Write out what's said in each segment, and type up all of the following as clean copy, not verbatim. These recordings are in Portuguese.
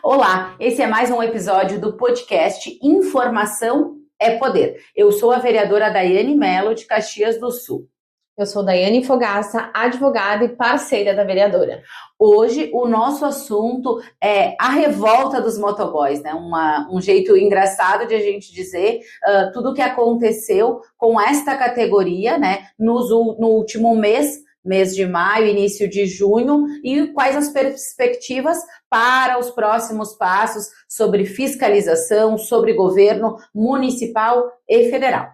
Olá, esse é mais um episódio do podcast Informação é Poder. Eu sou a vereadora Daiane Mello, de Caxias do Sul. Eu sou Daiane Fogaça, advogada e parceira da vereadora. Hoje o nosso assunto é a revolta dos motoboys, né? Um jeito engraçado de a gente dizer tudo o que aconteceu com esta categoria, né? No último mês de maio, início de junho, e quais as perspectivas para os próximos passos sobre fiscalização, sobre governo municipal e federal.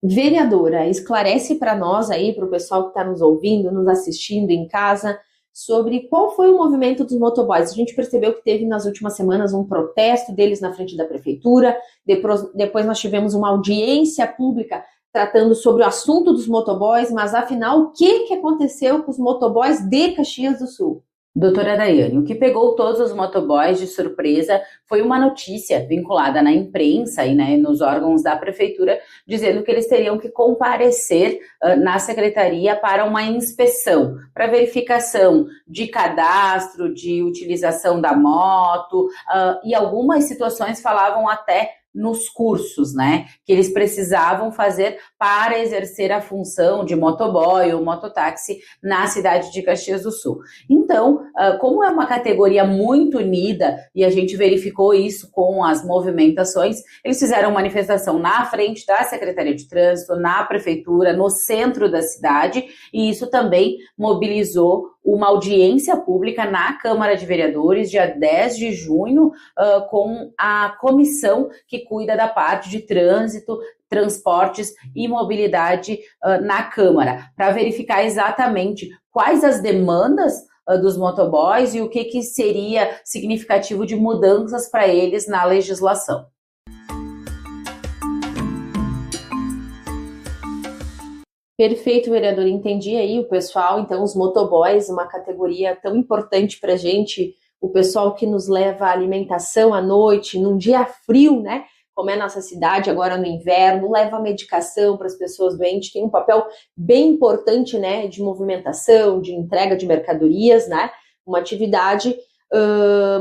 Vereadora, esclarece para nós aí, para o pessoal que está nos ouvindo, nos assistindo em casa, sobre qual foi o movimento dos motoboys. A gente percebeu que teve nas últimas semanas um protesto deles na frente da prefeitura, depois nós tivemos uma audiência pública tratando sobre o assunto dos motoboys, mas afinal, o que aconteceu com os motoboys de Caxias do Sul? Doutora Daiane, o que pegou todos os motoboys de surpresa foi uma notícia vinculada na imprensa e nos órgãos da prefeitura, dizendo que eles teriam que comparecer na secretaria para uma inspeção, para verificação de cadastro, de utilização da moto, e algumas situações falavam até nos cursos, né, que eles precisavam fazer para exercer a função de motoboy ou mototáxi na cidade de Caxias do Sul. Então, como é uma categoria muito unida, e a gente verificou isso com as movimentações, eles fizeram manifestação na frente da Secretaria de Trânsito, na Prefeitura, no centro da cidade, e isso também mobilizou uma audiência pública na Câmara de Vereadores, dia 10 de junho, com a comissão que cuida da parte de trânsito, transportes e mobilidade na Câmara, para verificar exatamente quais as demandas dos motoboys e o que seria significativo de mudanças para eles na legislação. Perfeito, vereador. Entendi aí o pessoal. Então, os motoboys, uma categoria tão importante para a gente, o pessoal que nos leva a alimentação à noite, num dia frio, né? Como é a nossa cidade agora no inverno, leva a medicação para as pessoas doentes, tem um papel bem importante, né? De movimentação, de entrega de mercadorias, né? Uma atividade,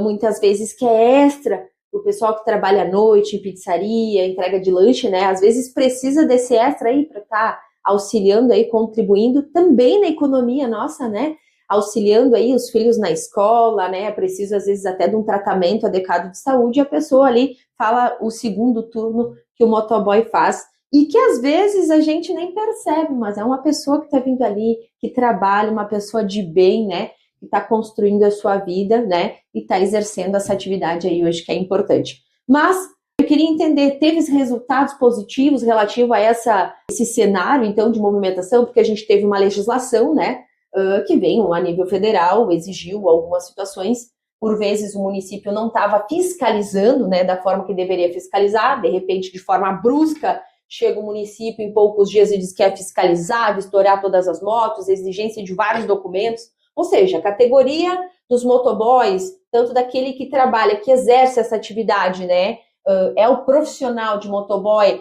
muitas vezes, que é extra. O pessoal que trabalha à noite em pizzaria, entrega de lanche, né? Às vezes precisa desse extra aí para estar auxiliando aí, contribuindo também na economia nossa, né? Auxiliando aí os filhos na escola, né? Precisa, às vezes, até de um tratamento adequado de saúde, e a pessoa ali fala o segundo turno que o motoboy faz, e que às vezes a gente nem percebe, mas é uma pessoa que está vindo ali, que trabalha, uma pessoa de bem, né? Que está construindo a sua vida, né? E está exercendo essa atividade aí hoje, que é importante. Mas eu queria entender, teve resultados positivos relativo a esse cenário, então, de movimentação, porque a gente teve uma legislação, né, que veio a nível federal, exigiu algumas situações, por vezes o município não estava fiscalizando, né, da forma que deveria fiscalizar, de repente, de forma brusca, chega o município em poucos dias e diz que é fiscalizar, vistoriar todas as motos, exigência de vários documentos, ou seja, a categoria dos motoboys, tanto daquele que trabalha, que exerce essa atividade, né, é o profissional de motoboy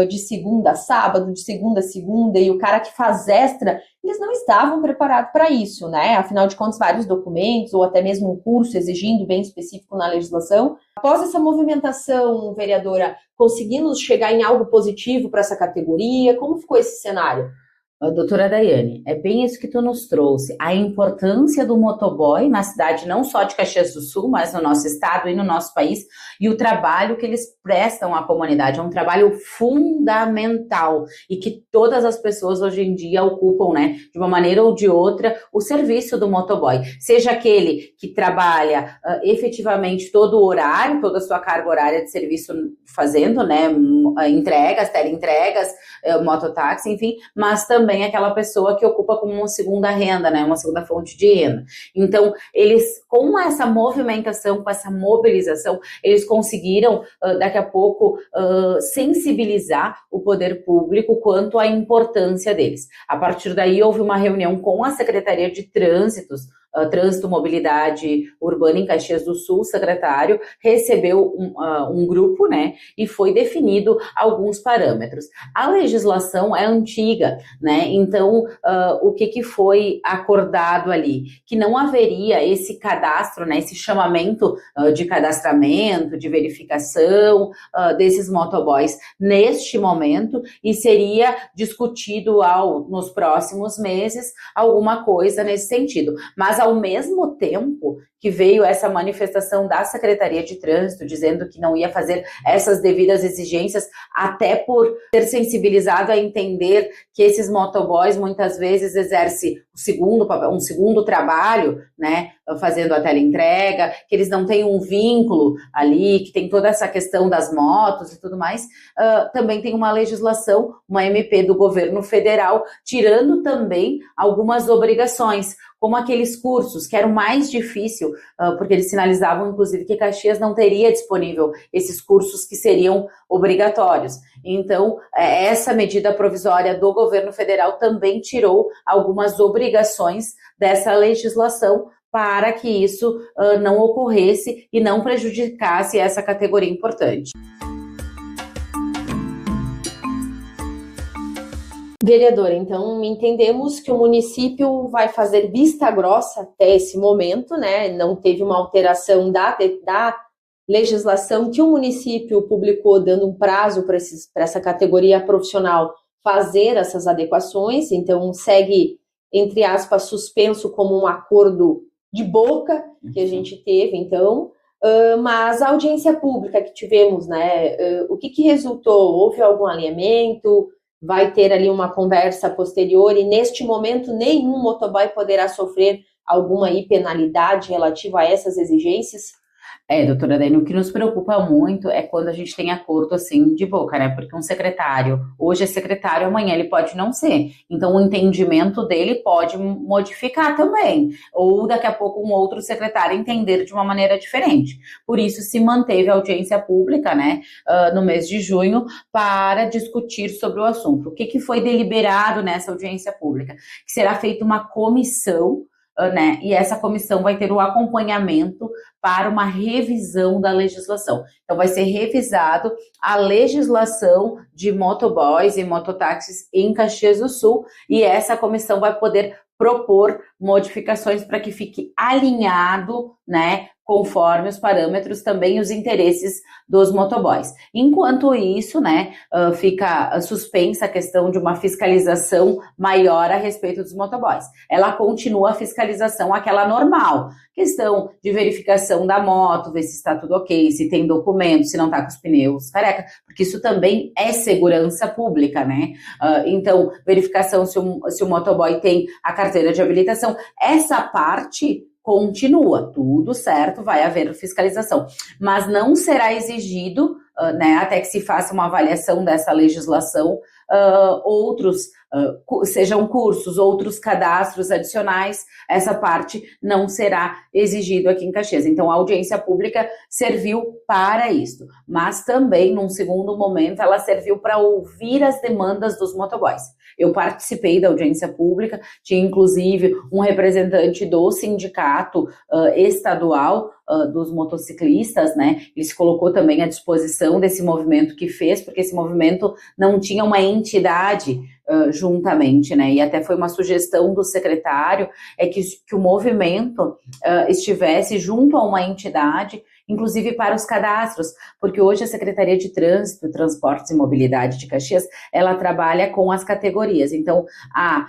de segunda a sábado, de segunda a segunda, e o cara que faz extra, eles não estavam preparados para isso, né? Afinal de contas, vários documentos, ou até mesmo um curso exigindo bem específico na legislação. Após essa movimentação, vereadora, conseguimos chegar em algo positivo para essa categoria? Como ficou esse cenário? Doutora Daiane, é bem isso que tu nos trouxe, a importância do motoboy na cidade, não só de Caxias do Sul, mas no nosso estado e no nosso país, e o trabalho que eles prestam à comunidade, é um trabalho fundamental, e que todas as pessoas hoje em dia ocupam, né, de uma maneira ou de outra, o serviço do motoboy, seja aquele que trabalha efetivamente todo o horário, toda a sua carga horária de serviço fazendo, né, entregas, teleentregas, mototáxi, enfim, mas também aquela pessoa que ocupa como uma segunda renda, né, uma segunda fonte de renda. Então, eles, com essa movimentação, com essa mobilização, eles conseguiram, daqui a pouco, sensibilizar o poder público quanto à importância deles. A partir daí, houve uma reunião com a Secretaria de Trânsitos Trânsito, Mobilidade Urbana em Caxias do Sul, o secretário recebeu um grupo, né, e foi definido alguns parâmetros. A legislação é antiga, né, então o que foi acordado ali? Que não haveria esse cadastro, né, esse chamamento de cadastramento, de verificação desses motoboys neste momento, e seria discutido nos próximos meses alguma coisa nesse sentido. Mas, ao mesmo tempo que veio essa manifestação da Secretaria de Trânsito dizendo que não ia fazer essas devidas exigências, até por ser sensibilizado a entender que esses motoboys muitas vezes exercem um segundo trabalho, né, fazendo a teleentrega, que eles não têm um vínculo ali, que tem toda essa questão das motos e tudo mais, também tem uma legislação, uma MP do governo federal, tirando também algumas obrigações, como aqueles cursos que eram mais difícil, porque eles sinalizavam, inclusive, que Caxias não teria disponível esses cursos que seriam obrigatórios. Então, essa medida provisória do governo federal também tirou algumas obrigações dessa legislação para que isso não ocorresse e não prejudicasse essa categoria importante. Vereadora, então entendemos que o município vai fazer vista grossa até esse momento, né? Não teve uma alteração da legislação que o município publicou, dando um prazo para essa categoria profissional fazer essas adequações, então segue, entre aspas, suspenso como um acordo de boca que a gente teve, então. Mas a audiência pública que tivemos, né? O que resultou? Houve algum alinhamento? Vai ter ali uma conversa posterior e, neste momento, nenhum motoboy poderá sofrer alguma penalidade relativa a essas exigências? Doutora Dani, o que nos preocupa muito é quando a gente tem acordo assim de boca, né? Porque um secretário, hoje é secretário, amanhã ele pode não ser. Então o entendimento dele pode modificar também. Ou daqui a pouco um outro secretário entender de uma maneira diferente. Por isso se manteve a audiência pública, né? No mês de junho, para discutir sobre o assunto. O que foi deliberado nessa audiência pública? Que será feita uma comissão, né? E essa comissão vai ter o acompanhamento para uma revisão da legislação. Então, vai ser revisado a legislação de motoboys e mototáxis em Caxias do Sul, e essa comissão vai poder propor modificações para que fique alinhado, né, conforme os parâmetros também os interesses dos motoboys. Enquanto isso, né, fica suspensa a questão de uma fiscalização maior a respeito dos motoboys. Ela continua a fiscalização aquela normal, questão de verificação da moto, ver se está tudo ok, se tem documento, se não está com os pneus careca, porque isso também é segurança pública, né? Então, verificação se o motoboy tem a carteira de habilitação, essa parte continua, tudo certo, vai haver fiscalização, mas não será exigido, né, até que se faça uma avaliação dessa legislação, sejam cursos, outros cadastros adicionais, essa parte não será exigido aqui em Caxias. Então, a audiência pública serviu para isso, mas também, num segundo momento, ela serviu para ouvir as demandas dos motoboys. Eu participei da audiência pública, tinha inclusive um representante do sindicato estadual dos motociclistas, né? Ele se colocou também à disposição desse movimento que fez, porque esse movimento não tinha uma entidade juntamente, né? E até foi uma sugestão do secretário, que o movimento estivesse junto a uma entidade, inclusive para os cadastros, porque hoje a Secretaria de Trânsito, Transportes e Mobilidade de Caxias, ela trabalha com as categorias. Então, há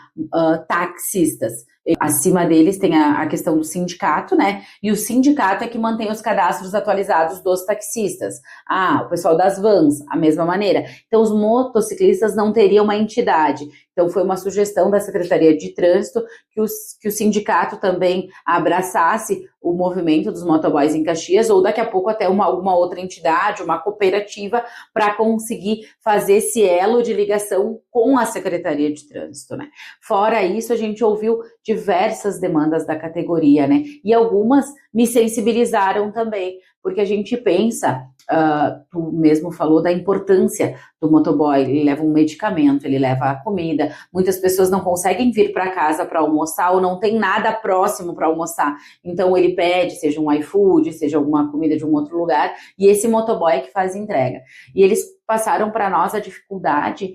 taxistas, acima deles tem a questão do sindicato, né? E o sindicato é que mantém os cadastros atualizados dos taxistas. O pessoal das vans, a mesma maneira. Então, os motociclistas não teriam uma entidade. Então, foi uma sugestão da Secretaria de Trânsito que o sindicato também abraçasse o movimento dos motoboys em Caxias, ou daqui a pouco até alguma outra entidade, uma cooperativa, para conseguir fazer esse elo de ligação com a Secretaria de Trânsito, né? Fora isso, a gente ouviu diversas demandas da categoria, né? E algumas me sensibilizaram também, porque a gente pensa tu mesmo falou da importância do motoboy, ele leva um medicamento, ele leva a comida, muitas pessoas não conseguem vir para casa para almoçar ou não tem nada próximo para almoçar, então ele pede, seja um iFood, seja alguma comida de um outro lugar, e esse motoboy é que faz entrega. E eles passaram para nós a dificuldade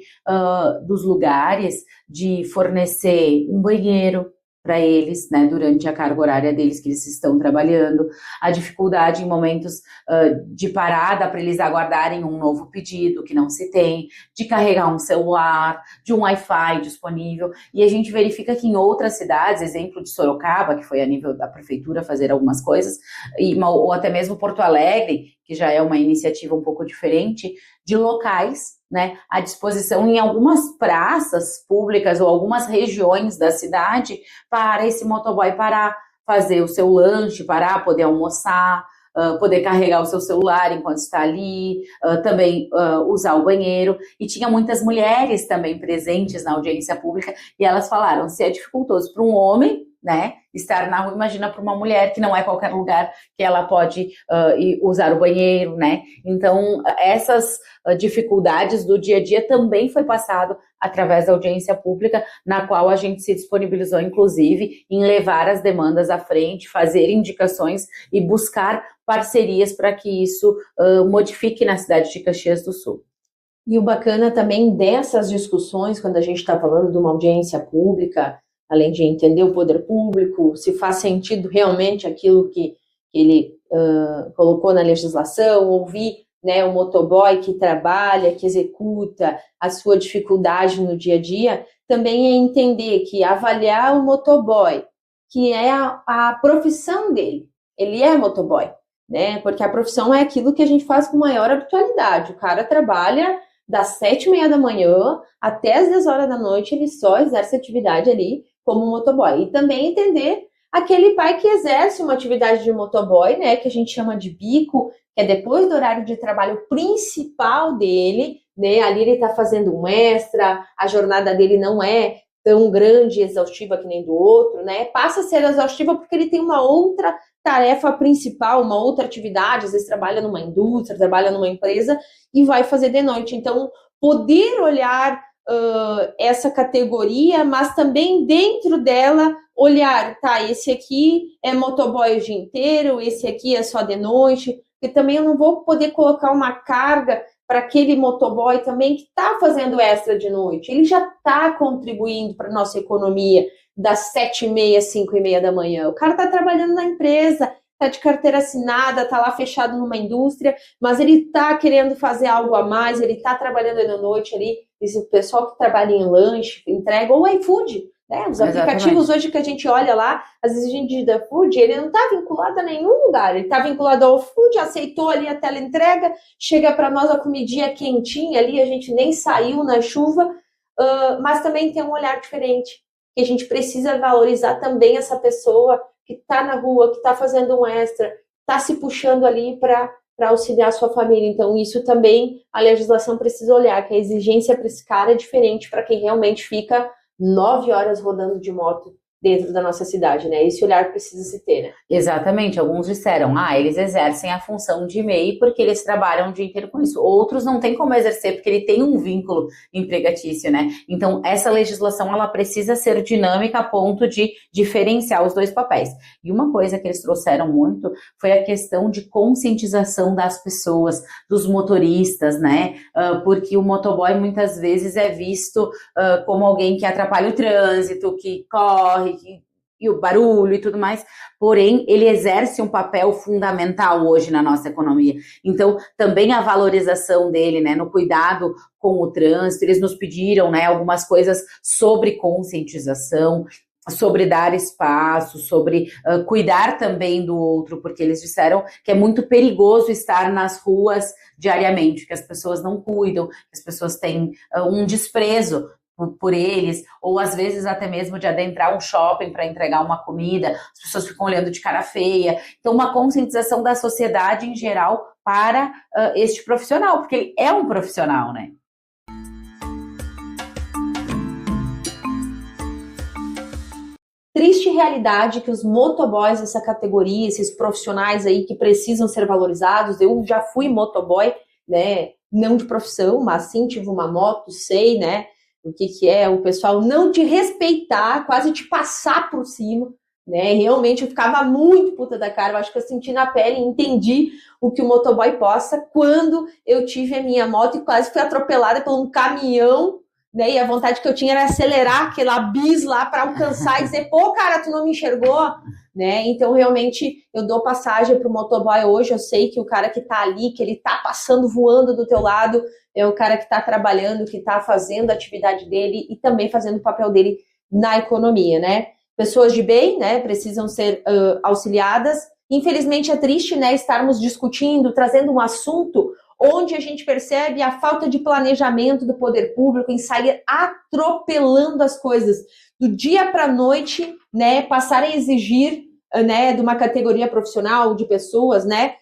dos lugares de fornecer um banheiro para eles, né, durante a carga horária deles que eles estão trabalhando, a dificuldade em momentos de parada para eles aguardarem um novo pedido que não se tem, de carregar um celular, de um Wi-Fi disponível, e a gente verifica que em outras cidades, exemplo de Sorocaba, que foi a nível da prefeitura fazer algumas coisas, ou até mesmo Porto Alegre, que já é uma iniciativa um pouco diferente, de locais, né, à disposição em algumas praças públicas ou algumas regiões da cidade para esse motoboy parar, fazer o seu lanche, parar, poder almoçar, poder carregar o seu celular enquanto está ali, também usar o banheiro. E tinha muitas mulheres também presentes na audiência pública e elas falaram, se é dificultoso para um homem, né, estar na rua, imagina para uma mulher que não é qualquer lugar que ela pode usar o banheiro, né? Então, essas dificuldades do dia a dia também foi passado através da audiência pública, na qual a gente se disponibilizou, inclusive, em levar as demandas à frente, fazer indicações e buscar parcerias para que isso modifique na cidade de Caxias do Sul. E o bacana também dessas discussões, quando a gente está falando de uma audiência pública, além de entender o poder público, se faz sentido realmente aquilo que ele colocou na legislação, ouvir, né, o motoboy que trabalha, que executa a sua dificuldade no dia a dia, também é entender que avaliar o motoboy, que é a profissão dele, ele é motoboy, né, porque a profissão é aquilo que a gente faz com maior habitualidade, o cara trabalha das 7h30 da manhã até as 10 horas da noite, ele só exerce atividade ali como motoboy. E também entender aquele pai que exerce uma atividade de motoboy, né, que a gente chama de bico, que é depois do horário de trabalho principal dele, né, ali ele está fazendo um extra, a jornada dele não é tão grande e exaustiva que nem do outro, né, passa a ser exaustiva porque ele tem uma outra tarefa principal, uma outra atividade, às vezes trabalha numa indústria, trabalha numa empresa e vai fazer de noite. Então, poder olhar essa categoria, mas também dentro dela olhar, tá, esse aqui é motoboy o dia inteiro, esse aqui é só de noite, porque também eu não vou poder colocar uma carga para aquele motoboy também que está fazendo extra de noite, ele já está contribuindo para a nossa economia das 7h30, 5h30 da manhã, o cara está trabalhando na empresa, está de carteira assinada, está lá fechado numa indústria, mas ele está querendo fazer algo a mais, ele está trabalhando à noite ali, esse pessoal que trabalha em lanche, entrega, ou iFood, né? Os aplicativos hoje que a gente olha lá, às vezes a gente diz da Food, ele não está vinculado a nenhum lugar, ele está vinculado ao Food, aceitou ali a teleentrega, chega para nós a comidinha quentinha ali, a gente nem saiu na chuva, mas também tem um olhar diferente, que a gente precisa valorizar também essa pessoa que está na rua, que está fazendo um extra, está se puxando ali para auxiliar a sua família. Então, isso também a legislação precisa olhar, que a exigência para esse cara é diferente para quem realmente fica 9 horas rodando de moto dentro da nossa cidade, né? Esse olhar precisa se ter, né? Exatamente, alguns disseram, eles exercem a função de MEI porque eles trabalham o dia inteiro com isso. Outros não tem como exercer porque ele tem um vínculo empregatício, né? Então, essa legislação, ela precisa ser dinâmica a ponto de diferenciar os dois papéis. E uma coisa que eles trouxeram muito foi a questão de conscientização das pessoas, dos motoristas, né? Porque o motoboy muitas vezes é visto como alguém que atrapalha o trânsito, que corre, e o barulho e tudo mais, porém, ele exerce um papel fundamental hoje na nossa economia. Então, também a valorização dele, né, no cuidado com o trânsito, eles nos pediram, né, algumas coisas sobre conscientização, sobre dar espaço, sobre cuidar também do outro, porque eles disseram que é muito perigoso estar nas ruas diariamente, que as pessoas não cuidam, que as pessoas têm um desprezo por eles, ou às vezes até mesmo de adentrar um shopping para entregar uma comida, as pessoas ficam olhando de cara feia. Então, uma conscientização da sociedade em geral para este profissional, porque ele é um profissional, né? triste realidade que os motoboys, essa categoria, esses profissionais aí que precisam ser valorizados, eu já fui motoboy, né, não de profissão, mas sim tive uma moto, sei, né, o que é o pessoal não te respeitar, quase te passar por cima, né, realmente eu ficava muito puta da cara, eu acho que eu senti na pele e entendi o que o motoboy possa quando eu tive a minha moto e quase fui atropelada por um caminhão, né, e a vontade que eu tinha era acelerar aquela bis lá para alcançar e dizer, pô, cara, tu não me enxergou, né, então realmente eu dou passagem pro motoboy hoje, eu sei que o cara que tá ali, que ele tá passando, voando do teu lado, é o cara que tá trabalhando, que tá fazendo a atividade dele e também fazendo o papel dele na economia, né. Pessoas de bem, né, precisam ser auxiliadas. Infelizmente é triste, né, estarmos discutindo, trazendo um assunto onde a gente percebe a falta de planejamento do poder público em sair atropelando as coisas do dia para a noite, né, passar a exigir, né, de uma categoria profissional de pessoas, né,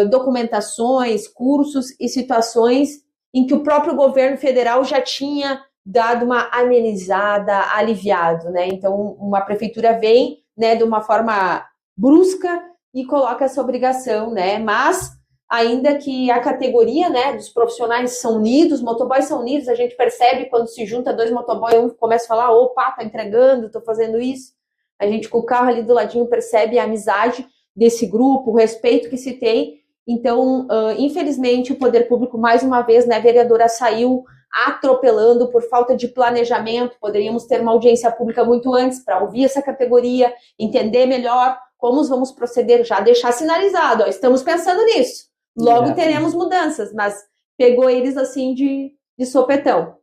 documentações, cursos e situações em que o próprio governo federal já tinha dado uma amenizada, aliviado, né? Então, uma prefeitura vem, né, de uma forma brusca e coloca essa obrigação, né? Mas, ainda que a categoria, né, dos profissionais são unidos, motoboys são unidos, a gente percebe quando se junta dois motoboys, um começa a falar, opa, tá entregando, tô fazendo isso. A gente com o carro ali do ladinho percebe a amizade desse grupo, o respeito que se tem. Então, infelizmente, o poder público, mais uma vez, né, a vereadora saiu atropelando por falta de planejamento. Poderíamos ter uma audiência pública muito antes para ouvir essa categoria, entender melhor como vamos proceder, já deixar sinalizado, ó, estamos pensando nisso, logo teremos mudanças, mas pegou eles assim de sopetão.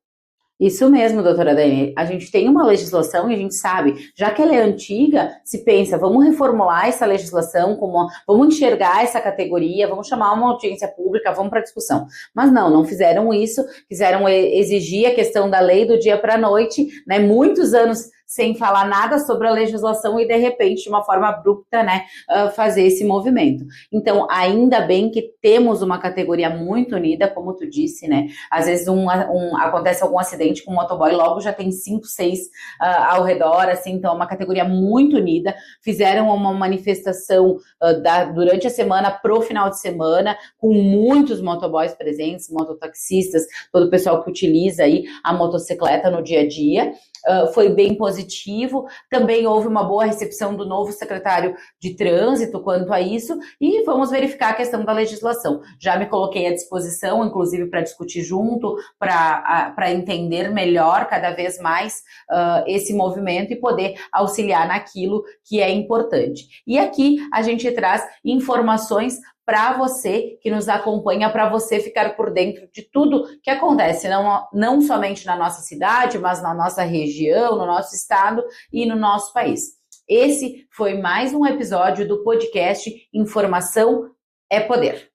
Isso mesmo, doutora Dani. A gente tem uma legislação e a gente sabe, já que ela é antiga, se pensa, vamos reformular essa legislação, vamos enxergar essa categoria, vamos chamar uma audiência pública, vamos para discussão. Mas não fizeram isso, quiseram exigir a questão da lei do dia para a noite, né? Muitos anos sem falar nada sobre a legislação e, de repente, de uma forma abrupta, né, fazer esse movimento. Então, ainda bem que temos uma categoria muito unida, como tu disse, né, às vezes acontece algum acidente com um motoboy, logo já tem 5, 6 ao redor, assim, então é uma categoria muito unida, fizeram uma manifestação durante a semana pro final de semana, com muitos motoboys presentes, mototaxistas, todo o pessoal que utiliza aí a motocicleta no dia a dia. Foi bem positivo, também houve uma boa recepção do novo secretário de trânsito quanto a isso, e vamos verificar a questão da legislação. Já me coloquei à disposição, inclusive para discutir junto, para entender melhor cada vez mais esse movimento e poder auxiliar naquilo que é importante. E aqui a gente traz informações para você que nos acompanha, para você ficar por dentro de tudo que acontece, não somente na nossa cidade, mas na nossa região, no nosso estado e no nosso país. Esse foi mais um episódio do podcast Informação é Poder.